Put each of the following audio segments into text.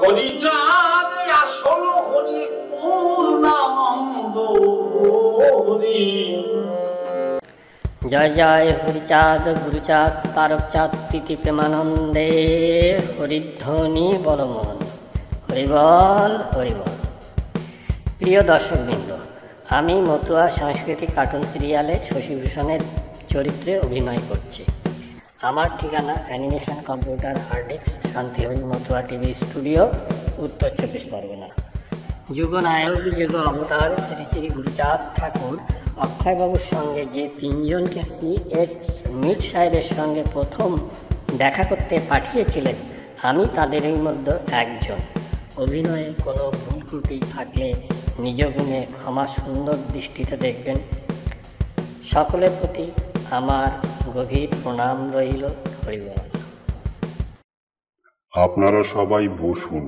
হরিচাঁদ আসল হরি পূর্ণানন্দ হরি। জয় জয় হরিচাঁদ গুরুচাঁদ তারকচাঁদ প্রীতি প্রেমানন্দে হরিধ্বনি বলমন হরিবল হরিবল। প্রিয় দর্শকবৃন্দ, আমি মতুয়া সাংস্কৃতিক কার্টুন সিরিয়ালে শশীভূষণের চরিত্রে অভিনয় করছি। আমার ঠিকানা অ্যানিমেশন কম্পিউটার হার্ডিক্স, শান্তিহরি মতুয়া টিভি স্টুডিও, উত্তর 24 পরগনা। যুগনায়ক যুগ অবতার শ্রী শ্রী গুরুচাঁদ ঠাকুর অক্ষয়বাবুর সঙ্গে যে তিনজনকে C.H. মিট সাহেবের সঙ্গে প্রথম দেখা করতে পাঠিয়েছিলেন, আমি তাদেরই মধ্যে একজন। অভিনয়ে কোনো ভুল ত্রুটি থাকলে নিজ গুণে ক্ষমা সুন্দর দৃষ্টিতে দেখবেন। সকলের প্রতি আমার গভীর প্রণাম রইল। হরিবল। আপনারা সবাই বসুন।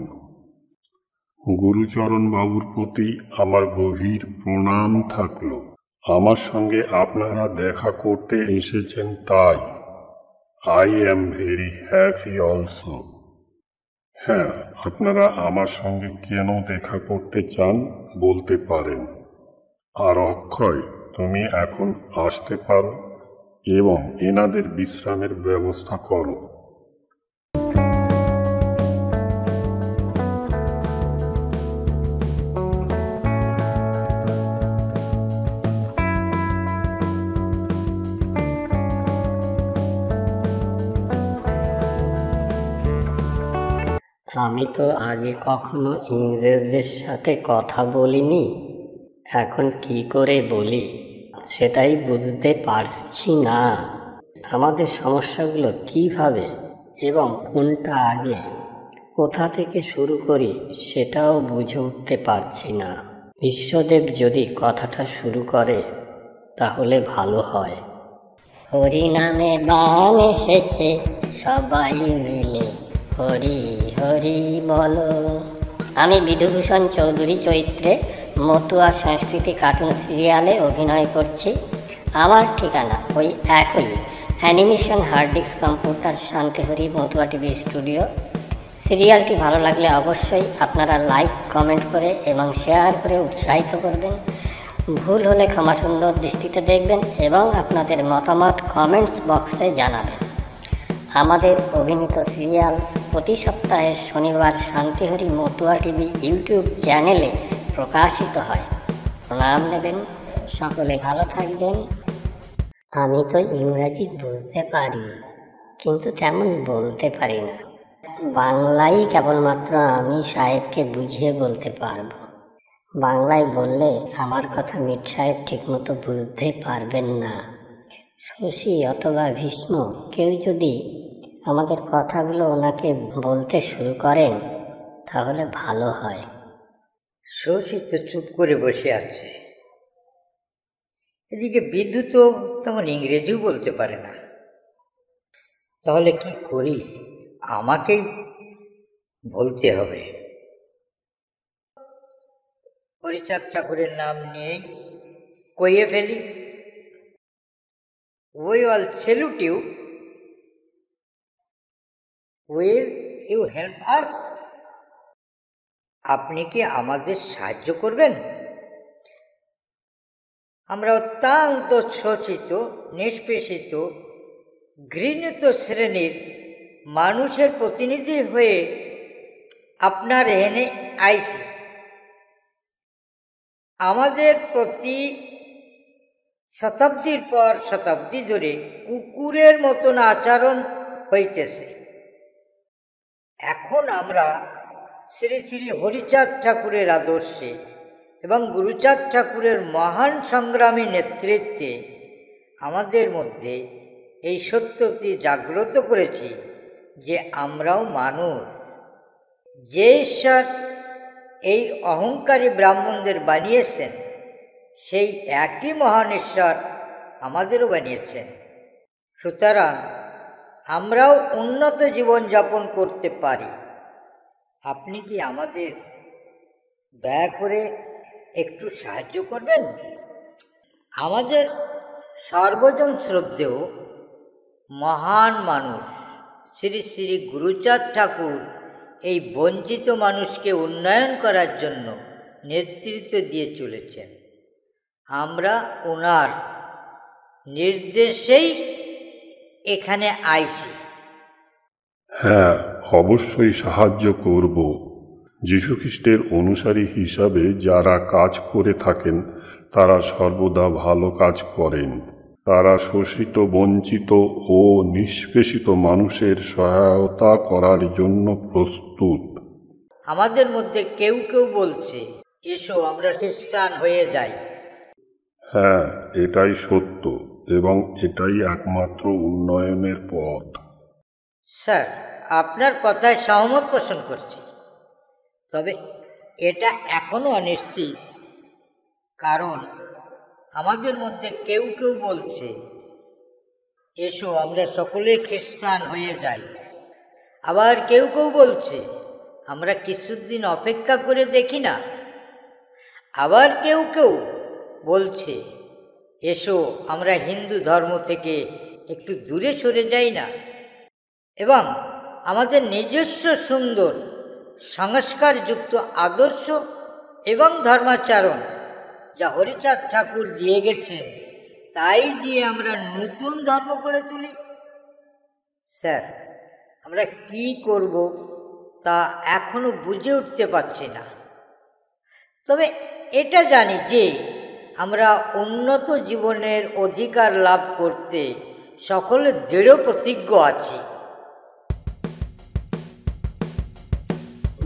গুরুচরণ বাবুর প্রতি আমার গভীর প্রণাম থাকলো। আমার সঙ্গে আপনারা দেখা করতে এসেছেন, তাই I am very happy also. হ্যাঁ, আপনারা আমার সঙ্গে কেন দেখা করতে চান বলতে পারেন। আর অক্ষয়, তুমি এখন আসতে পারো এবং এনাদের বিশ্রামের ব্যবস্থা করো। আমি তো আগে কখনো ইংরেজদের সাথে কথা বলিনি, এখন কি করে বলি সেটাই বুঝতে পারছি না। আমাদের সমস্যাগুলো কিভাবে এবং কোনটা আগে, কোথা থেকে শুরু করি সেটাও বুঝে উঠতে পারছি না। বিশ্বদেব যদি কথাটা শুরু করে তাহলে ভালো হয়। হরি নামে বান এসেছে, সবাই মিলে হরি হরি বলো। আমি বিধুভূষণ চৌধুরী চরিত্রে মতুয়া সাংস্কৃতিক কার্টুন সিরিয়ালে অভিনয় করছি। আমার ঠিকানা ওই একই, অ্যানিমেশন হার্ডিক্স computer, Shantihari Matua TV studio. সিরিয়ালটি ভালো লাগলে অবশ্যই আপনারা লাইক, কমেন্ট করে এবং শেয়ার করে উৎসাহিত করবেন। ভুল হলে ক্ষমা সুন্দর দৃষ্টিতে দেখবেন এবং আপনাদের মতামত কমেন্টস বক্সে জানাবেন। আমাদের অভিনীত সিরিয়াল প্রতি সপ্তাহে শনিবার শান্তিহরি মতুয়া টিভি ইউটিউব চ্যানেলে প্রকাশিত হয়। প্রণাম নেবেন, সকলে ভালো থাকবেন। আমি তো ইংরাজি বুঝতে পারি, কিন্তু তেমন বলতে পারি না। বাংলাই কেবলমাত্র আমি সাহেবকে বুঝিয়ে বলতে পারবো। বাংলায় বললে আমার কথা মিট সাহেব ঠিকমতো বুঝতে পারবেন না। শশী অথবা ভীষ্ম কেউ যদি আমাদের কথাগুলো ওনাকে বলতে শুরু করেন তাহলে ভালো হয়। শশী তো চুপ করে বসে আছে, এদিকে বিদ্যুৎ তো তেমন ইংরেজিও বলতে পারে না। তাহলে কি করি, আমাকেই বলতে হবে। হরিচাঁদ ঠাকুরের নাম নিয়েই কইয়ে ফেলি। We all salute you. Will you help us? আপনি কি আমাদের সাহায্য করবেন? আমরা অত্যন্ত শোষিত, নিষ্পেষিত, ঘৃণিত শ্রেণীর মানুষের প্রতিনিধি হয়ে আপনার এখানে আইছি। আমাদের প্রতি শতাব্দীর পর শতাব্দী ধরে কুকুরের মতন আচরণ হইতেছে। এখন আমরা শ্রী শ্রী হরিচাঁদ ঠাকুরের আদর্শে এবং গুরুচাঁদ ঠাকুরের মহান সংগ্রামী নেতৃত্বে আমাদের মধ্যে এই সত্যটি জাগ্রত করেছি যে আমরাও মানুষ। যে ঈশ্বর এই অহংকারী ব্রাহ্মণদের বানিয়েছেন, সেই একই মহান ঈশ্বর আমাদেরও বানিয়েছেন। সুতরাং আমরাও উন্নত জীবনযাপন করতে পারি। আপনি কি আমাদের দয়া করে একটু সাহায্য করবেন? আমাদের সর্বজন শ্রদ্ধেয় মহান মানুষ শ্রী শ্রী গুরুচাঁদ ঠাকুর এই বঞ্চিত মানুষকে উন্নয়ন করার জন্য নেতৃত্ব দিয়ে চলেছেন। আমরা ওনার নির্দেশেই এখানে আইছি। হ্যাঁ, অবশ্যই সাহায্য করব। যীশুখ্রিস্টের অনুসারী হিসাবে যারা কাজ করে থাকেন তারা সর্বদা ভালো কাজ করেন। তারা শোষিত, বঞ্চিত ও নিষ্পেষিত মানুষের সহায়তা করার জন্য প্রস্তুত। আমাদের মধ্যে কেউ কেউ বলছে, এসো আমরা খ্রিস্টান হয়ে যাই। হ্যাঁ, এটাই সত্য এবং এটাই একমাত্র উন্নয়নের পথ। স্যার, আপনার কথায় সহমত পোষণ করছি, তবে এটা এখনো অনিশ্চিত। কারণ আমাদের মধ্যে কেউ কেউ বলছে, এসো আমরা সকলে খ্রিস্টান হয়ে যাই। আবার কেউ কেউ বলছে, আমরা কিছুদিন অপেক্ষা করে দেখি না। আবার কেউ কেউ বলছে, এসো আমরা হিন্দু ধর্ম থেকে একটু দূরে সরে যাই না এবং আমাদের নিজস্ব সুন্দর সংস্কারযুক্ত আদর্শ এবং ধর্মাচরণ যা হরিচাঁদ ঠাকুর দিয়ে গেছেন তাই দিয়ে আমরা নতুন ধর্ম করে তুলি। স্যার, আমরা কি করব তা এখনো বুঝে উঠতে পারছি না। তবে এটা জানি যে আমরা উন্নত জীবনের অধিকার লাভ করতে সকলে দৃঢ় প্রতিজ্ঞ আছি।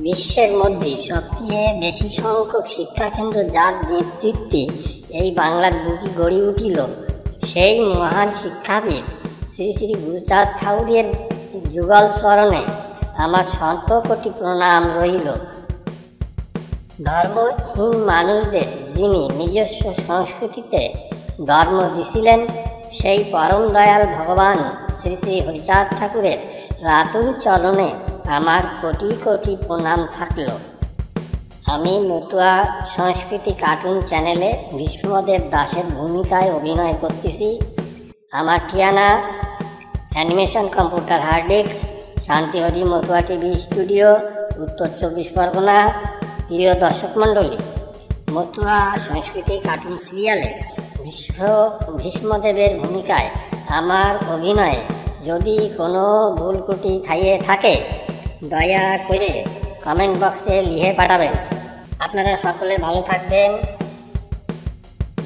বিশ্বের মধ্যে সবচেয়ে বেশি সংখ্যক শিক্ষাকেন্দ্র যার নেতৃত্বে এই বাংলার বুকে গড়ে উঠিল, সেই মহান শিক্ষাবিদ শ্রী শ্রী গুরুচাঁদ ঠাকুরের যুগল চরণে আমার শতকোটি প্রণাম রইল। ধর্মহীন মানুষদের যিনি নিজস্ব সংস্কৃতিতে ধর্ম দিছিলেন, সেই পরম দয়াল ভগবান শ্রী শ্রী হরিচাঁদ ঠাকুরের রাতুল চরণে আমার কোটি কোটি প্রণাম থাকল। আমি মতুয়া সংস্কৃতি কার্টুন চ্যানেলে ভীষ্মদেব দাসের ভূমিকায় অভিনয় করতেছি। আমার ঠিকানা animation computer hard disk, Shantihari Matua TV studio, উত্তর 24 পরগনা। প্রিয় দর্শক মণ্ডলী, মতুয়া সংস্কৃতি কার্টুন সিরিয়ালে ভীষ্মদেবের ভূমিকায় আমার অভিনয়ে যদি কোনো ভুল ত্রুটি খাইয়ে থাকে দয়া করে কমেন্ট বক্সে লিখে পাঠাবেন। আপনারা সকলে ভালো থাকবেন।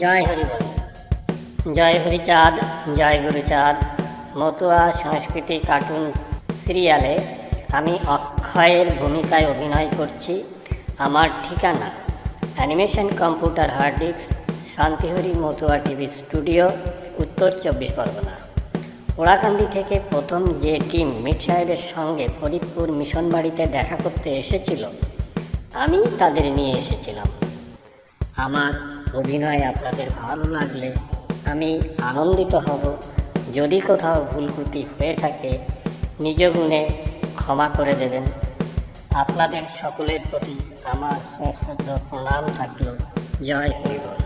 জয় হরি বল। জয় হরিচাঁদ, জয় গুরুচাঁদ। মতুয়া সংস্কৃতি কার্টুন সিরিয়ালে আমি অক্ষয়ের ভূমিকায় অভিনয় করছি। আমার ঠিকানা animation computer hard disk, Shantihari Matua TV studio, উত্তর 24 পরগনা। ওড়াকান্দি থেকে প্রথম যে টিম মিট সাহেবের সঙ্গে ফরিদপুর মিশন বাড়িতে দেখা করতে এসেছিল, আমি তাদের নিয়ে এসেছিলাম। আমার অভিনয় আপনাদের ভালো লাগলে আমি আনন্দিত হব। যদি কোথাও ভুল ত্রুটি হয়ে থাকে নিজ গুণে ক্ষমা করে দেবেন। আপনাদের সকলের প্রতি আমার সশ্রদ্ধ প্রণাম থাকলো। জয় হরি বল।